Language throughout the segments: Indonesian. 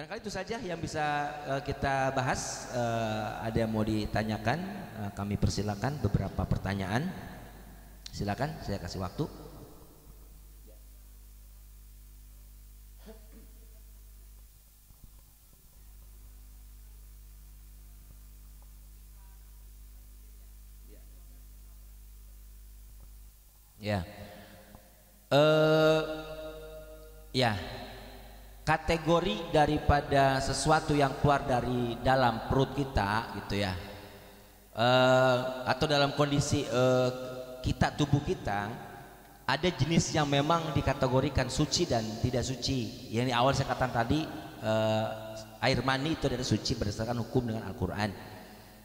Barangkali itu saja yang bisa kita bahas. Ada yang mau ditanyakan, kami persilakan beberapa pertanyaan. Silakan, saya kasih waktu. Ya, ya, kategori daripada sesuatu yang keluar dari dalam perut kita, gitu ya, atau dalam kondisi kita, tubuh kita, ada jenis yang memang dikategorikan suci dan tidak suci. Yang di awal saya katakan tadi, air mani itu adalah suci berdasarkan hukum dengan Al-Quran.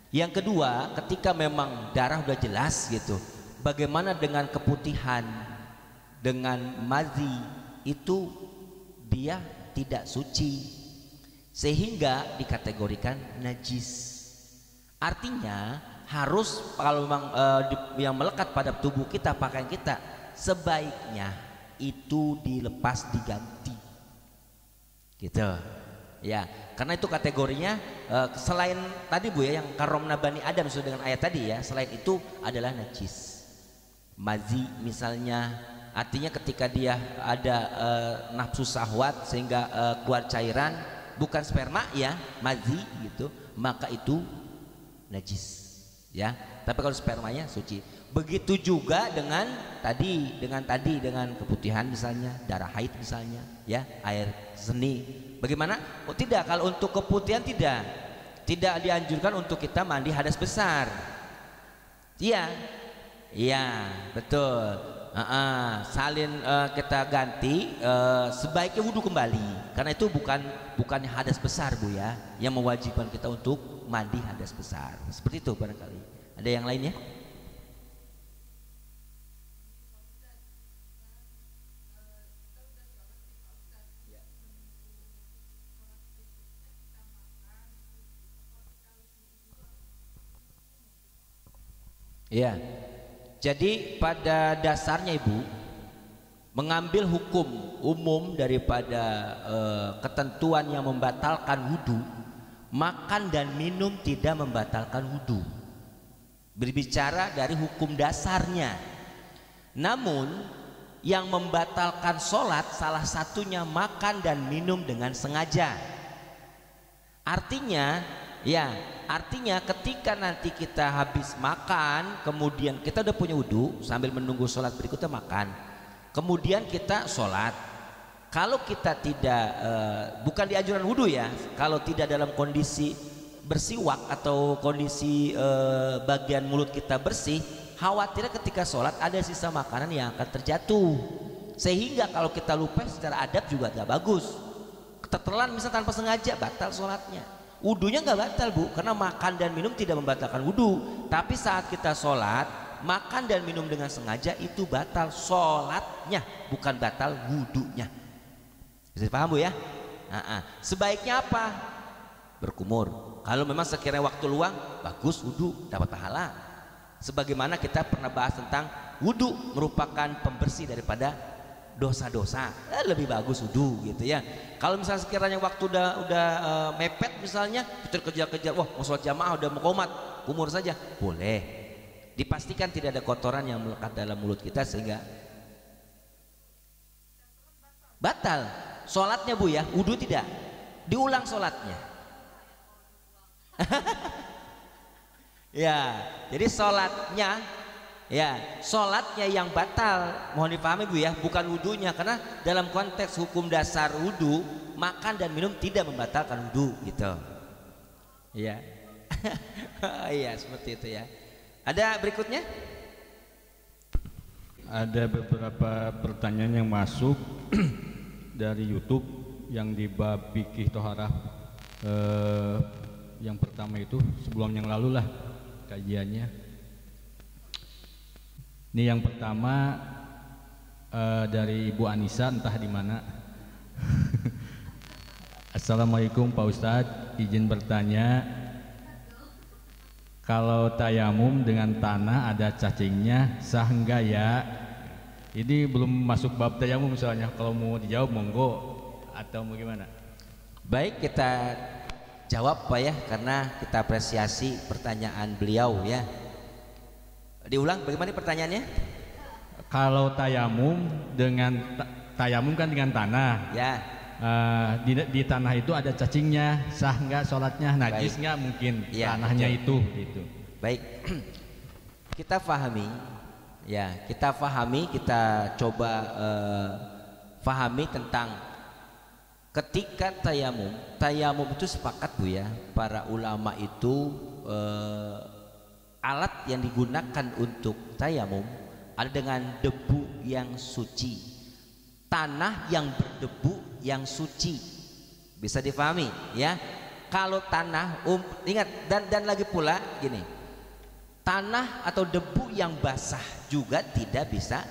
Yang kedua, ketika memang darah udah jelas gitu, bagaimana dengan keputihan, dengan mazi, itu dia tidak suci sehingga dikategorikan najis. Artinya harus kalau memang yang melekat pada tubuh kita, pakaian kita, sebaiknya itu dilepas, diganti, gitu ya. Karena itu kategorinya selain tadi Bu ya, yang karomna bani Adam sesuai dengan ayat tadi ya, selain itu adalah najis. Mazi misalnya, artinya ketika dia ada nafsu syahwat sehingga keluar cairan, bukan sperma ya, mazi gitu, maka itu najis ya. Tapi kalau spermanya suci. Begitu juga dengan dengan keputihan misalnya, darah haid misalnya ya, air seni. Bagaimana? Oh tidak, kalau untuk keputihan tidak dianjurkan untuk kita mandi hadas besar. Iya. Iya, betul. Salin kita ganti, sebaiknya wudhu kembali, karena itu bukan hadas besar Bu ya, yang mewajibkan kita untuk mandi hadas besar. Seperti itu barangkali. Ada yang lainnya? Iya. Jadi pada dasarnya Ibu mengambil hukum umum daripada ketentuan yang membatalkan wudhu, makan dan minum tidak membatalkan wudhu. Berbicara dari hukum dasarnya. Namun yang membatalkan sholat salah satunya makan dan minum dengan sengaja. Artinya ketika nanti kita habis makan, kemudian kita udah punya wudhu, sambil menunggu sholat berikutnya makan, kemudian kita sholat. Kalau kita tidak, bukan dianjuran wudhu ya, kalau tidak dalam kondisi bersiwak atau kondisi bagian mulut kita bersih, khawatirnya ketika sholat ada sisa makanan yang akan terjatuh, sehingga kalau kita lupa secara adab juga gak bagus. Ketetelan misalnya tanpa sengaja, batal sholatnya. Wudunya nggak batal Bu, karena makan dan minum tidak membatalkan wudhu. Tapi saat kita sholat, makan dan minum dengan sengaja itu batal sholatnya, bukan batal wudhunya. Bisa paham Bu ya? Sebaiknya apa? Berkumur. Kalau memang sekiranya waktu luang, bagus wudhu, dapat pahala. Sebagaimana kita pernah bahas tentang wudhu merupakan pembersih daripada dosa-dosa, lebih bagus wudhu gitu ya. Kalau misalnya sekiranya waktu udah mepet misalnya, kita kejar-kejar, wah mau sholat jamaah udah mau komat, kumur saja boleh. Dipastikan tidak ada kotoran yang melekat dalam mulut kita sehingga batal sholatnya Bu ya. Wudhu tidak diulang sholatnya. Ya, jadi sholatnya yang batal, mohon dipahami Bu ya, bukan wudhunya. Karena dalam konteks hukum dasar wudhu, makan dan minum tidak membatalkan wudhu gitu ya. Iya seperti itu ya. Ada berikutnya? Ada beberapa pertanyaan yang masuk dari YouTube yang di bab fikih toharah. Yang pertama itu sebelum yang lalu lah kajiannya. Ini yang pertama dari Ibu Anissa, entah di mana. Assalamualaikum Pak Ustadz, izin bertanya, kalau tayamum dengan tanah ada cacingnya sah enggak ya? Ini belum masuk bab tayamum soalnya, kalau mau dijawab monggo atau mau gimana? Baik, kita jawab Pak ya, karena kita apresiasi pertanyaan beliau ya. Diulang bagaimana pertanyaannya? Kalau tayamum tayamum kan dengan tanah Ya. Di tanah itu ada cacingnya, sah nggak sholatnya, najis nggak mungkin ya, tanahnya betul. itu gitu. Baik, kita pahami ya, kita coba pahami tentang ketika tayamum itu sepakat Bu ya, para ulama itu alat yang digunakan untuk tayamum ada dengan debu yang suci, tanah yang berdebu yang suci, bisa difahami ya. Kalau tanah ingat, dan lagi pula gini, tanah atau debu yang basah juga tidak bisa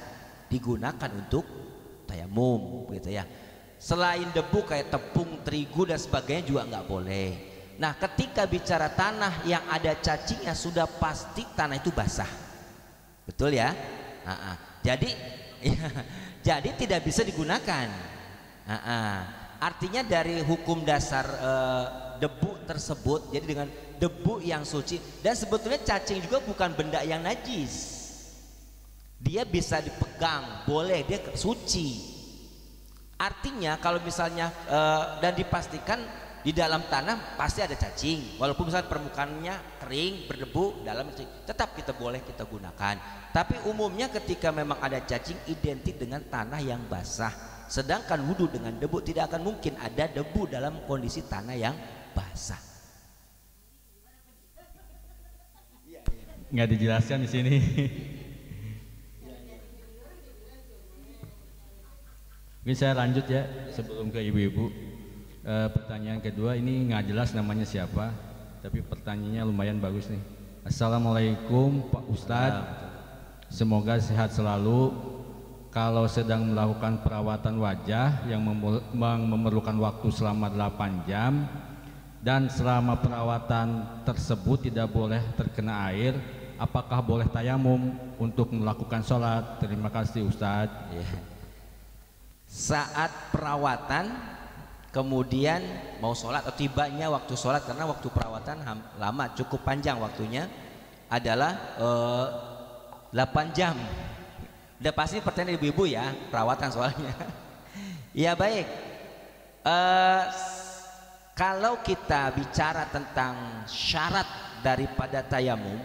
digunakan untuk tayamum gitu ya. Selain debu kayak tepung, terigu dan sebagainya juga nggak boleh. Nah, ketika bicara tanah yang ada cacingnya sudah pasti tanah itu basah, betul ya? Jadi jadi tidak bisa digunakan. Artinya dari hukum dasar debu tersebut, jadi dengan debu yang suci, dan sebetulnya cacing juga bukan benda yang najis, dia bisa dipegang, boleh, dia suci. Artinya kalau misalnya dan dipastikan di dalam tanah pasti ada cacing, walaupun misalnya permukaannya kering berdebu, dalam tetap kita gunakan. Tapi umumnya ketika memang ada cacing identik dengan tanah yang basah. Sedangkan wudhu dengan debu tidak akan mungkin ada debu dalam kondisi tanah yang basah. Nggak dijelaskan di sini. Mungkin saya lanjut ya sebelum ke ibu-ibu. Pertanyaan kedua ini nggak jelas namanya siapa, tapi pertanyaannya lumayan bagus nih. Assalamualaikum Pak Ustadz, semoga sehat selalu. Kalau sedang melakukan perawatan wajah yang memerlukan waktu selama 8 jam dan selama perawatan tersebut tidak boleh terkena air, apakah boleh tayamum untuk melakukan sholat? Terima kasih Ustadz. Saat perawatan kemudian mau sholat atau tibanya waktu sholat, karena waktu perawatan lama, cukup panjang waktunya adalah 8 jam. Udah pasti pertanyaan ibu-ibu ya, perawatan soalnya. Ya baik, kalau kita bicara tentang syarat daripada tayamum,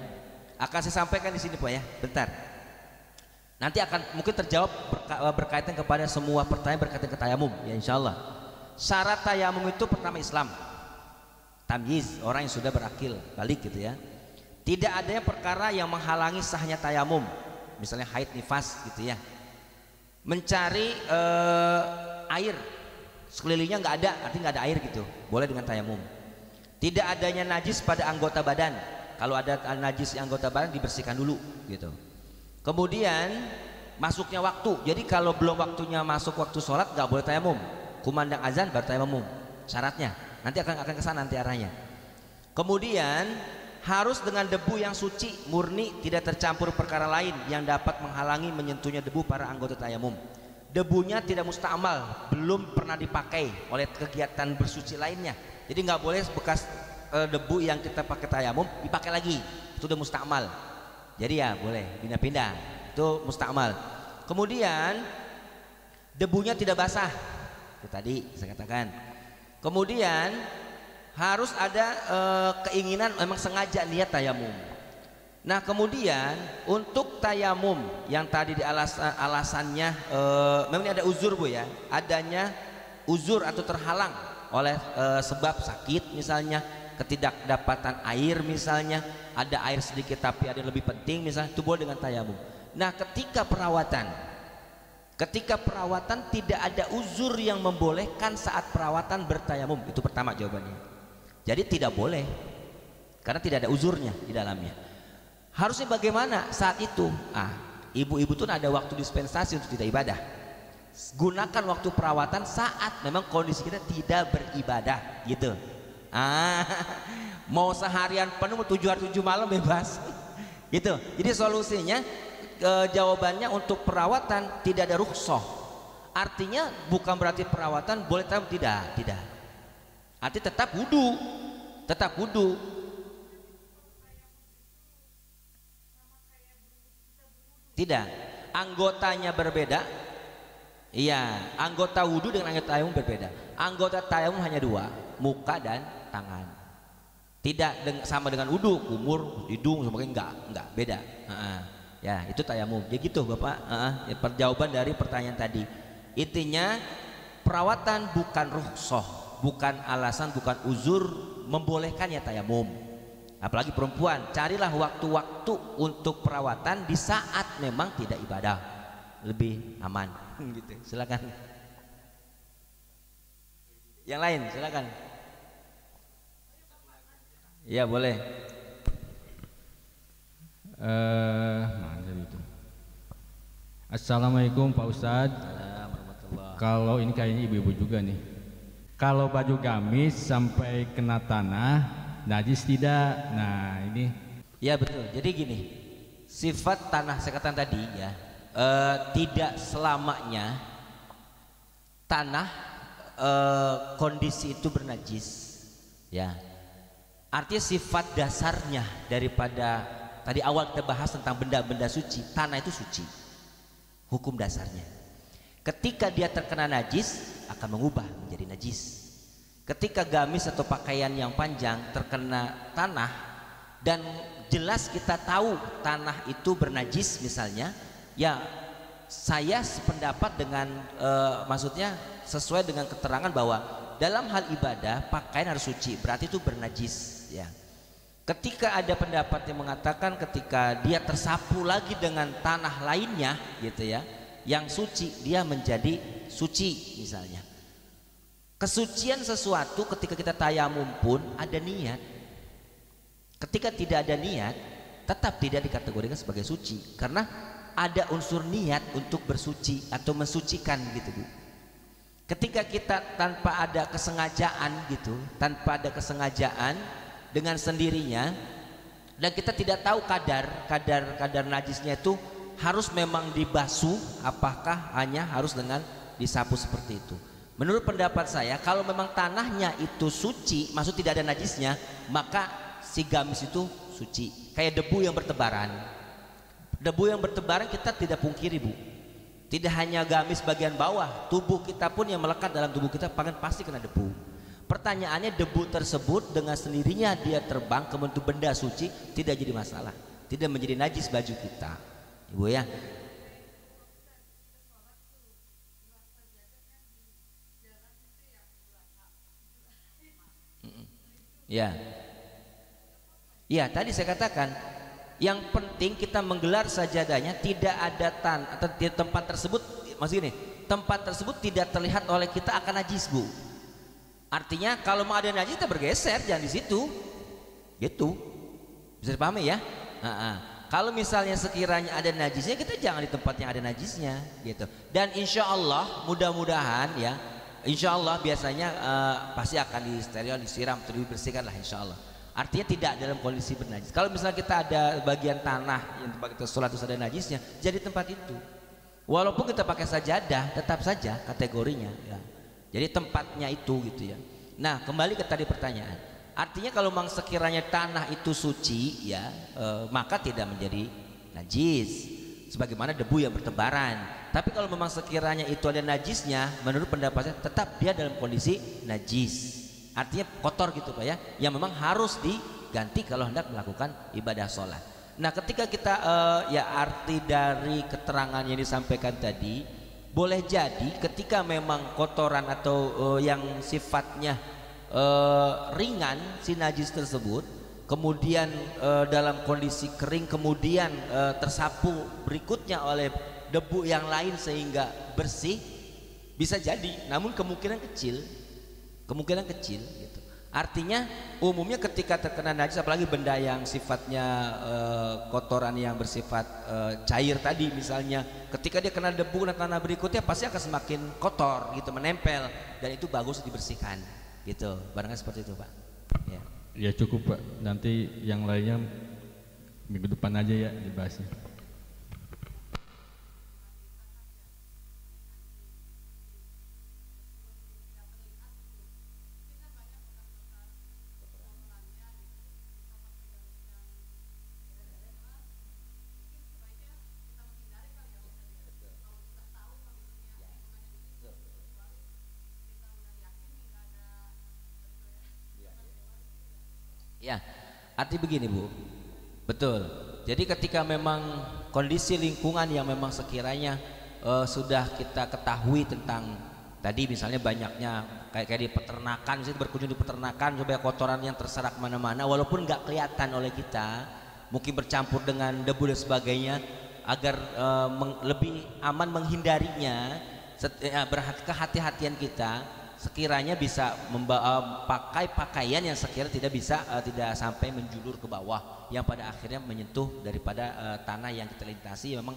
akan saya sampaikan di sini Pak ya, bentar. Nanti akan mungkin terjawab berkaitan kepada semua pertanyaan berkaitan ke tayamum ya, insya Allah. Syarat tayamum itu pertama Islam, tamyiz, orang yang sudah berakil balik gitu ya. Tidak adanya perkara yang menghalangi sahnya tayamum, misalnya haid, nifas gitu ya. Mencari air sekelilingnya nggak ada, artinya nggak ada air gitu, boleh dengan tayamum. Tidak adanya najis pada anggota badan, kalau ada najis di anggota badan dibersihkan dulu gitu. Kemudian masuknya waktu, jadi kalau belum waktunya masuk waktu sholat nggak boleh tayamum. Kumandang azan baru tayamum, syaratnya. Nanti akan kesana nanti arahnya. Kemudian harus dengan debu yang suci, murni, tidak tercampur perkara lain yang dapat menghalangi menyentuhnya debu para anggota tayamum. Debunya tidak musta'mal, belum pernah dipakai oleh kegiatan bersuci lainnya. Jadi nggak boleh bekas debu yang kita pakai tayamum dipakai lagi, itu udah musta'mal. Jadi ya boleh pindah-pindah, itu musta'mal. Kemudian debunya tidak basah, itu tadi saya katakan. Kemudian harus ada keinginan, memang sengaja niat tayamum. Nah kemudian untuk tayamum yang tadi di alasannya memang ada uzur Bu ya, adanya uzur atau terhalang oleh sebab sakit misalnya, ketidakdapatan air misalnya, ada air sedikit tapi ada yang lebih penting misalnya, itu boleh dengan tayamum. Nah ketika perawatan tidak ada uzur yang membolehkan saat perawatan bertayamum, itu pertama jawabannya. Jadi tidak boleh karena tidak ada uzurnya di dalamnya. Harusnya bagaimana saat itu? Ibu-ibu tuh ada waktu dispensasi untuk tidak ibadah. Gunakan waktu perawatan saat memang kondisi kita tidak beribadah gitu. Mau seharian penuh 7 hari 7 malam bebas gitu. Jadi solusinya jawabannya untuk perawatan tidak ada rukhsah. Artinya bukan berarti perawatan boleh tayamum, tidak. Arti tetap wudu, tetap wudu. Tidak, anggotanya berbeda. Iya, anggota wudu dengan anggota tayamum berbeda. Anggota tayamum hanya dua, muka dan tangan. Tidak sama dengan wudu, kumur, hidung, semuanya enggak, beda. Ya, itu tayamum. Ya gitu, Bapak. Ya, jawaban dari pertanyaan tadi. Intinya perawatan bukan rukhsah, bukan alasan, bukan uzur membolehkannya tayamum. Apalagi perempuan, carilah waktu-waktu untuk perawatan di saat memang tidak ibadah, lebih aman. Gitu. Silakan. Yang lain, silakan. Ya boleh. Assalamualaikum Pak Ustadz. Kalau ini kayaknya ibu-ibu juga nih. Kalau baju gamis sampai kena tanah, najis tidak? Nah ini. Ya betul. Jadi gini, sifat tanah saya katakan tadi ya, tidak selamanya tanah kondisi itu bernajis. Ya. Artinya sifat dasarnya daripada tadi awal kita bahas tentang benda-benda suci, tanah itu suci. Hukum dasarnya. Ketika dia terkena najis akan mengubah menjadi najis. Ketika gamis atau pakaian yang panjang terkena tanah dan jelas kita tahu tanah itu bernajis misalnya, ya saya sependapat dengan maksudnya sesuai dengan keterangan bahwa dalam hal ibadah pakaian harus suci, berarti itu bernajis ya. Ketika ada pendapat yang mengatakan ketika dia tersapu lagi dengan tanah lainnya gitu ya, yang suci, dia menjadi suci misalnya. Kesucian sesuatu ketika kita tayamum pun ada niat. Ketika tidak ada niat tetap tidak dikategorikan sebagai suci karena ada unsur niat untuk bersuci atau mensucikan gitu Bu. Ketika kita tanpa ada kesengajaan gitu, tanpa ada kesengajaan dengan sendirinya dan kita tidak tahu kadar najisnya itu harus memang dibasuh, apakah hanya harus dengan disapu seperti itu. Menurut pendapat saya, kalau memang tanahnya itu suci, maksud tidak ada najisnya, maka si gamis itu suci. Kayak debu yang bertebaran. Debu yang bertebaran kita tidak pungkiri Bu. Tidak hanya gamis bagian bawah, tubuh kita pun yang melekat dalam tubuh kita pasti kena debu. Pertanyaannya, debu tersebut dengan sendirinya dia terbang ke bentuk benda suci, tidak jadi masalah, tidak menjadi najis baju kita, Ibu ya. Ya, ya tadi saya katakan yang penting kita menggelar sajadahnya tidak ada atau di tempat tersebut, maksud ini tempat tersebut tidak terlihat oleh kita akan najis Bu. Artinya kalau mau ada najis kita bergeser, jangan di situ, gitu. Bisa dipahami ya? Kalau misalnya sekiranya ada najisnya, kita jangan di tempat yang ada najisnya, gitu. Dan insya Allah mudah-mudahan ya, insya Allah biasanya pasti akan disteril, disiram, terus dibersihkan lah insya Allah. Artinya tidak dalam kondisi bernajis. Kalau misalnya kita ada bagian tanah yang tempat kita sholat terus ada najisnya, jadi tempat itu. Walaupun kita pakai sajadah, tetap saja kategorinya. Ya. Jadi tempatnya itu gitu ya. Nah kembali ke tadi pertanyaan. Artinya kalau memang sekiranya tanah itu suci ya, maka tidak menjadi najis. Sebagaimana debu yang bertebaran. Tapi kalau memang sekiranya itu ada najisnya, menurut pendapat saya tetap dia dalam kondisi najis. Artinya kotor gitu Pak ya, yang memang harus diganti kalau hendak melakukan ibadah sholat. Nah ketika kita ya arti dari keterangan yang disampaikan tadi, boleh jadi ketika memang kotoran atau yang sifatnya ringan si najis tersebut, kemudian dalam kondisi kering kemudian tersapu berikutnya oleh debu yang lain sehingga bersih, bisa jadi, namun kemungkinan kecil gitu. Artinya umumnya ketika terkena najis, apalagi benda yang sifatnya kotoran yang bersifat cair tadi misalnya, ketika dia kena debu dan tanah berikutnya pasti akan semakin kotor gitu, menempel, dan itu bagus dibersihkan gitu. Barangkali seperti itu Pak ya. Ya cukup Pak, nanti yang lainnya minggu depan aja ya dibahasnya. Ya, arti begini Bu, betul. Jadi ketika memang kondisi lingkungan yang memang sekiranya sudah kita ketahui tentang tadi misalnya banyaknya kayak di peternakan, misalnya berkunjung di peternakan supaya kotoran yang terserak kemana-mana walaupun nggak kelihatan oleh kita, mungkin bercampur dengan debu dan sebagainya, agar lebih aman menghindarinya, kehati-hatian kita sekiranya bisa pakai pakaian yang sekiranya tidak bisa tidak sampai menjulur ke bawah yang pada akhirnya menyentuh daripada tanah yang kita lintasi. Memang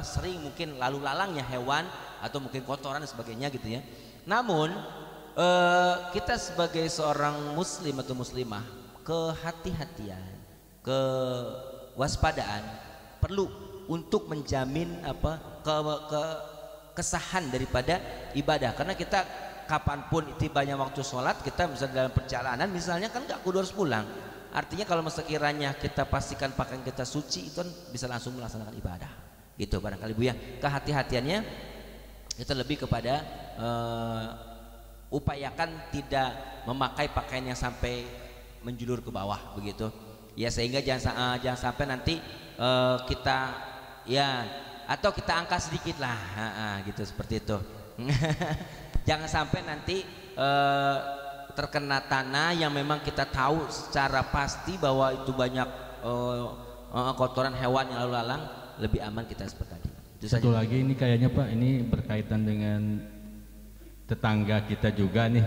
sering mungkin lalu lalangnya hewan atau mungkin kotoran dan sebagainya gitu ya. Namun kita sebagai seorang muslim atau muslimah, kehati-hatian, kewaspadaan perlu untuk menjamin kesahan daripada ibadah. Karena kita kapanpun tibanya waktu sholat, kita misalnya dalam perjalanan misalnya kan nggak kudu harus pulang. Artinya kalau sekiranya kita pastikan pakaian kita suci, itu kan bisa langsung melaksanakan ibadah gitu barangkali Bu ya. Kehati-hatiannya kita lebih kepada upayakan tidak memakai pakaian yang sampai menjulur ke bawah begitu ya, sehingga jangan sampai nanti kita ya, atau kita angkat sedikit lah gitu, seperti itu. Jangan sampai nanti terkena tanah yang memang kita tahu secara pasti bahwa itu banyak kotoran hewan yang lalu lalang, lebih aman kita seperti tadi. Itu satu saja. lagi ini kayaknya Pak, ini berkaitan dengan tetangga kita juga nih.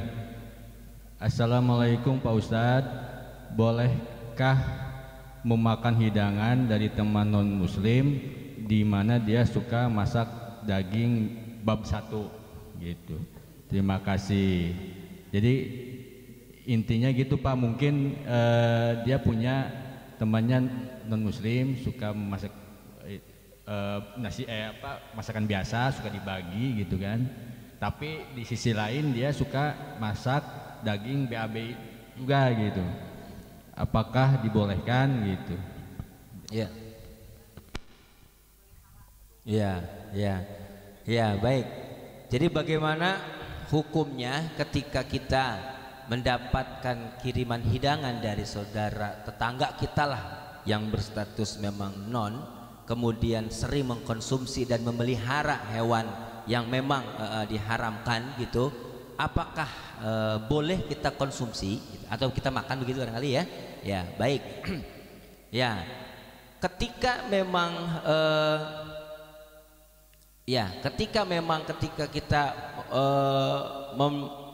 Assalamualaikum Pak Ustadz, bolehkah memakan hidangan dari teman non muslim di mana dia suka masak daging bab satu gitu? Terima kasih. Jadi intinya gitu Pak, mungkin dia punya temannya non muslim suka masak masakan biasa suka dibagi gitu kan, tapi di sisi lain dia suka masak daging BAB juga gitu. Apakah dibolehkan gitu? Ya. Ya, baik. Jadi bagaimana hukumnya ketika kita mendapatkan kiriman hidangan dari saudara tetangga kita lah yang berstatus memang non, kemudian sering mengkonsumsi dan memelihara hewan yang memang diharamkan gitu, apakah boleh kita konsumsi atau kita makan begitu barangkali ya? Ya, baik. Ya, ketika memang ketika kita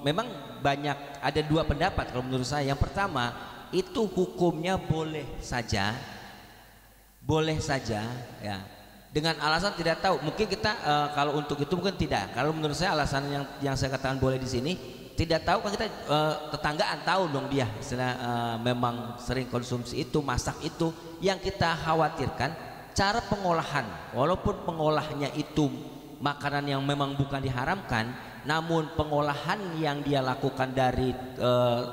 memang banyak, ada dua pendapat kalau menurut saya. Yang pertama itu hukumnya boleh saja ya, dengan alasan tidak tahu. Mungkin kita kalau untuk itu mungkin tidak. Kalau menurut saya alasan yang saya katakan boleh di sini tidak tahu, kan kita tetanggaan tahu dong dia istilah memang sering konsumsi itu, masak itu. Yang kita khawatirkan cara pengolahan, walaupun pengolahnya itu makanan yang memang bukan diharamkan, namun pengolahan yang dia lakukan dari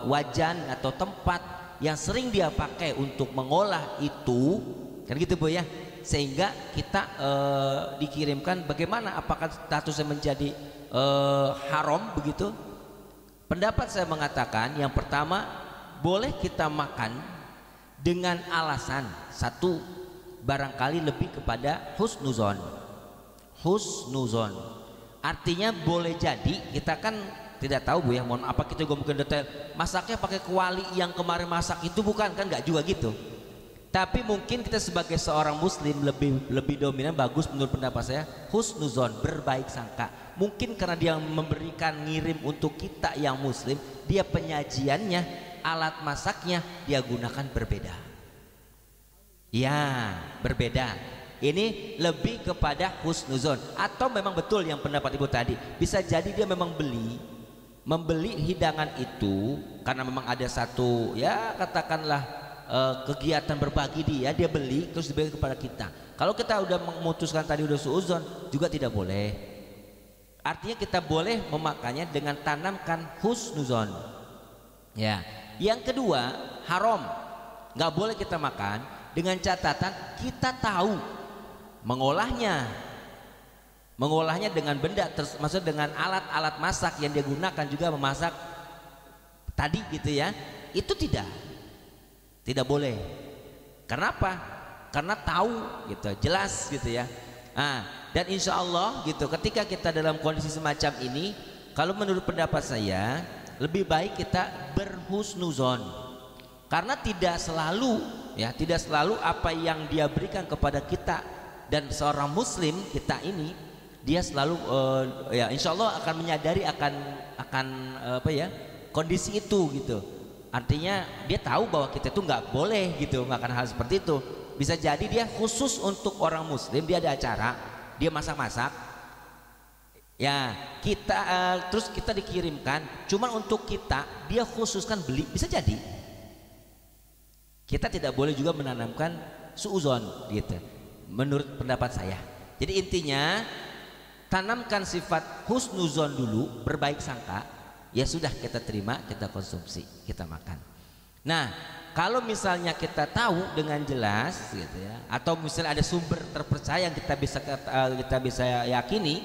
wajan atau tempat yang sering dia pakai untuk mengolah itu, kan gitu Bu ya, sehingga kita dikirimkan. Bagaimana, apakah statusnya menjadi haram begitu? Pendapat saya mengatakan yang pertama, boleh kita makan dengan alasan satu, barangkali lebih kepada husnuzon. Artinya boleh jadi kita kan tidak tahu Bu ya, mohon apa kita juga mungkin detail masaknya pakai kuali yang kemarin masak itu, bukan kan, nggak juga gitu. Tapi mungkin kita sebagai seorang muslim lebih dominan, bagus menurut pendapat saya, husnuzon, berbaik sangka. Mungkin karena dia memberikan, ngirim untuk kita yang muslim, dia penyajiannya, alat masaknya dia gunakan berbeda. Ya, berbeda. Ini lebih kepada husnuzon. Atau memang betul yang pendapat Ibu tadi, bisa jadi dia memang membeli hidangan itu karena memang ada satu, ya katakanlah kegiatan berbagi, dia beli terus dibagi kepada kita. Kalau kita udah memutuskan tadi udah suuzon, juga tidak boleh. Artinya kita boleh memakannya dengan tanamkan husnuzon. Ya. Yang kedua, haram, nggak boleh kita makan dengan catatan kita tahu mengolahnya dengan benda, maksud dengan alat-alat masak yang dia gunakan juga memasak tadi gitu ya. itu tidak boleh. Karena apa? Karena tahu gitu, jelas gitu ya. Dan insya Allah gitu, ketika kita dalam kondisi semacam ini, kalau menurut pendapat saya lebih baik kita berhusnuzon, karena tidak selalu apa yang dia berikan kepada kita, dan seorang muslim kita ini dia selalu ya insya Allah akan menyadari akan kondisi itu gitu. Artinya dia tahu bahwa kita itu nggak boleh gitu melakukan hal seperti itu. Bisa jadi dia khusus untuk orang muslim, dia ada acara, dia masak-masak ya, kita terus kita dikirimkan cuman untuk kita, dia khususkan beli, bisa jadi. Kita tidak boleh juga menanamkan suuzon gitu menurut pendapat saya. Jadi intinya tanamkan sifat husnuzon dulu, berbaik sangka, ya sudah kita terima, kita konsumsi, kita makan. Nah, kalau misalnya kita tahu dengan jelas gitu ya, atau misalnya ada sumber terpercaya yang kita bisa yakini,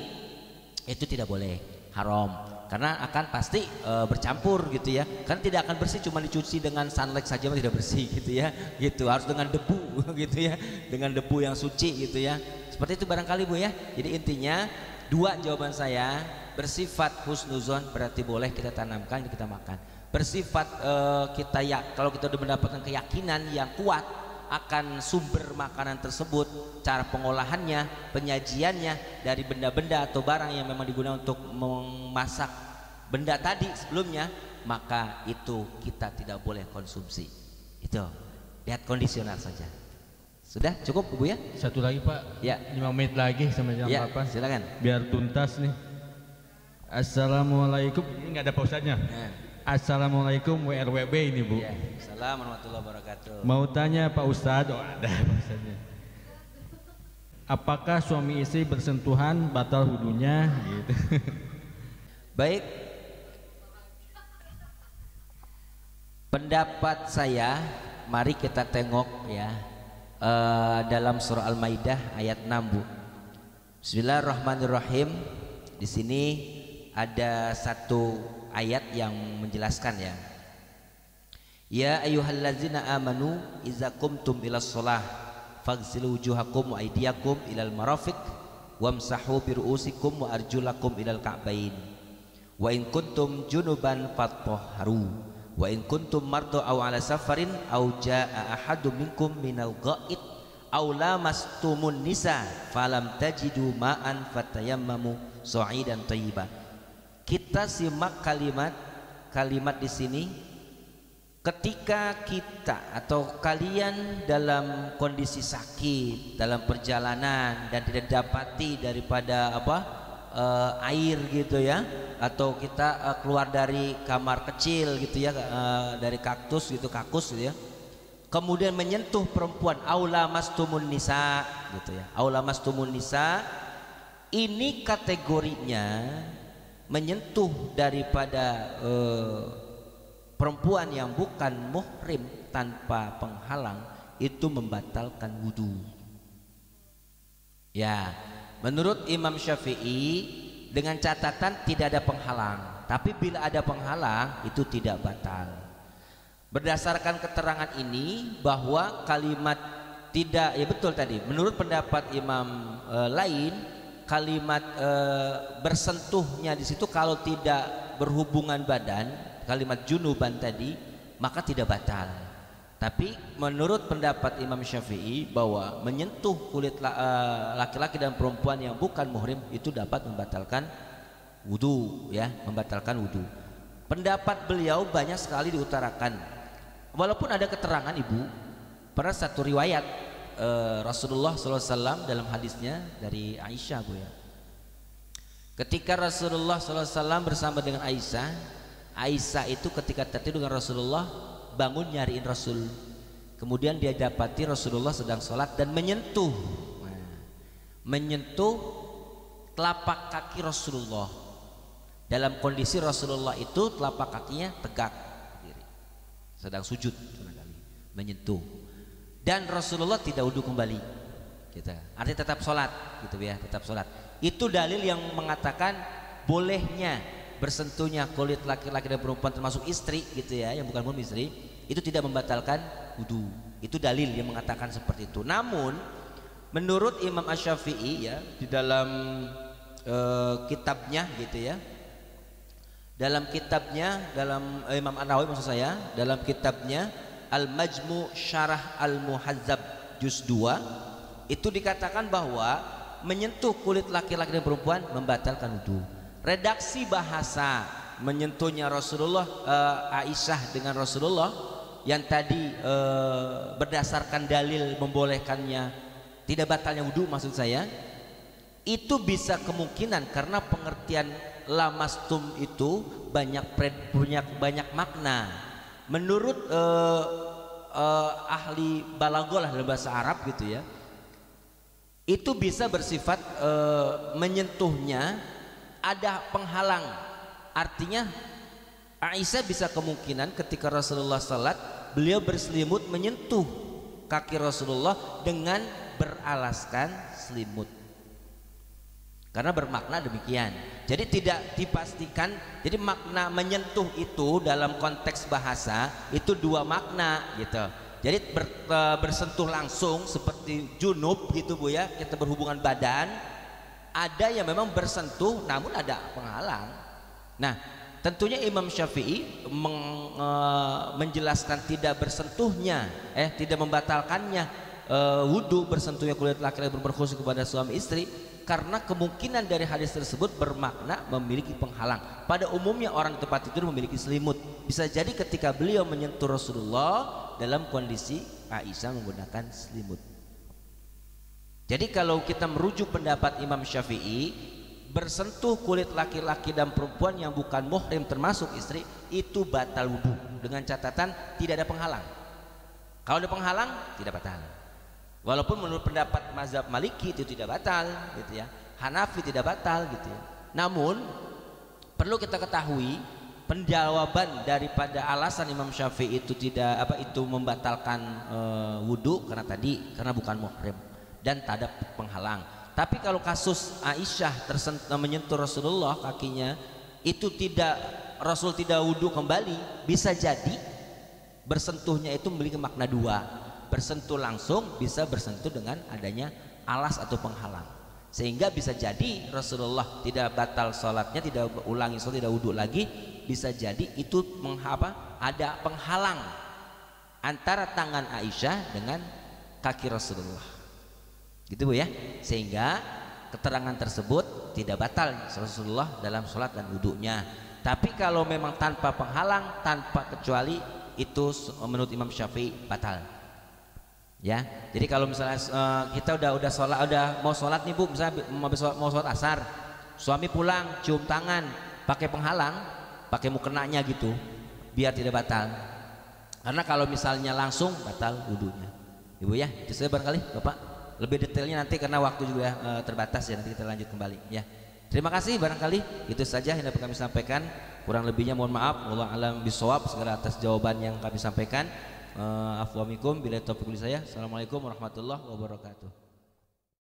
itu tidak boleh, haram, karena akan pasti bercampur gitu ya. Kan tidak akan bersih cuma dicuci dengan sunlight saja tidak bersih gitu ya. Gitu, harus dengan debu gitu ya, dengan debu yang suci gitu ya. Seperti itu barangkali Bu ya. Jadi intinya dua jawaban saya, bersifat husnuzon berarti boleh kita tanamkan, kita makan. Bersifat kalau kita sudah mendapatkan keyakinan yang kuat akan sumber makanan tersebut, cara pengolahannya, penyajiannya dari benda-benda atau barang yang memang digunakan untuk memasak benda tadi sebelumnya, maka itu kita tidak boleh konsumsi. Itu lihat kondisional saja. Sudah cukup Bu ya? Satu lagi Pak, ya, 5 menit lagi sampai jam 8. Silakan. Biar tuntas nih. Assalamualaikum. Ini nggak ada pausanya. Assalamualaikum WRWB ini Bu. Ya, Assalamualaikum warahmatullahi wabarakatuh. Mau tanya Pak Ustadz, ada pausanya. Apakah suami istri bersentuhan batal wudunya? Gitu. Baik. Pendapat saya, mari kita tengok ya dalam surah Al-Maidah ayat 6 Bu. Bismillahirrahmanirrahim. Di sini ada satu ayat yang menjelaskan ya. Ya ayyuhallazina amanu idza qumtum ilas shalah faghsilu wujuhakum wa aydiyakum ilal marafiq wamsahu bi ru'usikum wa arjulakum ilal ka'bain wa in kuntum junuban fatahharu wa in kuntum mardu aw ala safarin aw jaa ahadum minkum minal gha'id aw lamastumun nisa falam tajidu ma'an fatayammamu sa'idan thayyiban. Kita simak kalimat di sini. Ketika kita atau kalian dalam kondisi sakit, dalam perjalanan dan tidak dapati daripada air gitu ya, atau kita keluar dari kamar kecil gitu ya, dari kakus gitu ya, kemudian menyentuh perempuan, aula mastumun nisa gitu ya, aula mastumun nisa, ini kategorinya menyentuh daripada perempuan yang bukan muhrim tanpa penghalang, itu membatalkan wudu. Ya, menurut Imam Syafi'i dengan catatan tidak ada penghalang, tapi bila ada penghalang itu tidak batal. Berdasarkan keterangan ini bahwa kalimat tidak, ya betul tadi, menurut pendapat imam lain, kalimat bersentuhnya di situ kalau tidak berhubungan badan, kalimat junuban tadi, maka tidak batal. Tapi menurut pendapat Imam Syafi'i bahwa menyentuh kulit laki-laki dan perempuan yang bukan muhrim itu dapat membatalkan wudu ya, membatalkan wudu. Pendapat beliau banyak sekali diutarakan. Walaupun ada keterangan Ibu, pada satu riwayat Rasulullah SAW dalam hadisnya dari Aisyah Bu ya. Ketika Rasulullah SAW bersama dengan Aisyah itu ketika tertidur dengan Rasulullah, bangun nyariin Rasul. Kemudian dia dapati Rasulullah sedang sholat dan menyentuh telapak kaki Rasulullah. Dalam kondisi Rasulullah itu telapak kakinya tegak berdiri, sedang sujud menyentuh. Dan Rasulullah tidak wudu kembali gitu. Artinya tetap sholat gitu ya, tetap sholat. Itu dalil yang mengatakan bolehnya bersentuhnya kulit laki-laki dan perempuan termasuk istri gitu ya, yang bukan belum istri, itu tidak membatalkan wudu. Itu dalil yang mengatakan seperti itu. Namun menurut Imam Asy-Syafi'i ya, di dalam kitabnya gitu ya, dalam Imam An-Nawawi maksud saya, dalam kitabnya Al-Majmu' Syarah Al-Muhazzab juz 2, itu dikatakan bahwa menyentuh kulit laki-laki dan perempuan membatalkan wudu. Redaksi bahasa menyentuhnya Rasulullah, Aisyah dengan Rasulullah yang tadi berdasarkan dalil membolehkannya, tidak batalnya wudu maksud saya, itu bisa kemungkinan karena pengertian lamastum itu banyak makna. Menurut ahli balaghah dalam bahasa Arab gitu ya, itu bisa bersifat menyentuhnya ada penghalang. Artinya Aisyah bisa kemungkinan ketika Rasulullah salat, beliau berselimut menyentuh kaki Rasulullah dengan beralaskan selimut, karena bermakna demikian. Jadi tidak dipastikan, jadi makna menyentuh itu dalam konteks bahasa itu dua makna gitu. Jadi bersentuh langsung seperti junub gitu Bu ya, kita berhubungan badan. Ada yang memang bersentuh namun ada penghalang. Nah, tentunya Imam Syafi'i menjelaskan tidak bersentuhnya, tidak membatalkannya wudu bersentuhnya kulit laki-laki berkhusus kepada suami istri, karena kemungkinan dari hadis tersebut bermakna memiliki penghalang. Pada umumnya orang tempat tidur memiliki selimut. Bisa jadi ketika beliau menyentuh Rasulullah dalam kondisi Aisyah menggunakan selimut. Jadi kalau kita merujuk pendapat Imam Syafi'i, bersentuh kulit laki-laki dan perempuan yang bukan muhrim termasuk istri itu batal wudu, dengan catatan tidak ada penghalang. Kalau ada penghalang tidak batal. Walaupun menurut pendapat mazhab Maliki itu tidak batal gitu ya, Hanafi tidak batal gitu ya. Namun perlu kita ketahui penjawaban daripada alasan Imam Syafi'i itu itu membatalkan wudu karena bukan muhrim dan tak ada penghalang. Tapi kalau kasus Aisyah menyentuh Rasulullah kakinya, itu Rasul tidak wudu kembali, bisa jadi bersentuhnya itu memiliki makna dua. Bersentuh langsung, bisa bersentuh dengan adanya alas atau penghalang, sehingga bisa jadi Rasulullah tidak batal sholatnya, tidak ulangi sholat, tidak wudu lagi. Bisa jadi itu ada penghalang antara tangan Aisyah dengan kaki Rasulullah gitu Bu ya, sehingga keterangan tersebut tidak batal Rasulullah dalam sholat dan wudunya. Tapi kalau memang tanpa penghalang, tanpa kecuali, itu menurut Imam Syafi'i batal ya. Jadi kalau misalnya kita udah sholat, udah mau sholat nih Bu, misalnya mau sholat asar, suami pulang cium tangan pakai penghalang, pakai mukenanya gitu, biar tidak batal. Karena kalau misalnya langsung batal wudunya Ibu ya. Itu saya barangkali Bapak, lebih detailnya nanti karena waktu juga terbatas ya, nanti kita lanjut kembali ya. Terima kasih, barangkali itu saja yang dapat kami sampaikan. Kurang lebihnya mohon maaf. Wallahu a'lam bishawab, segala atas jawaban yang kami sampaikan. Afwa minkum, billahi taufiq saya. Assalamualaikum warahmatullahi wabarakatuh.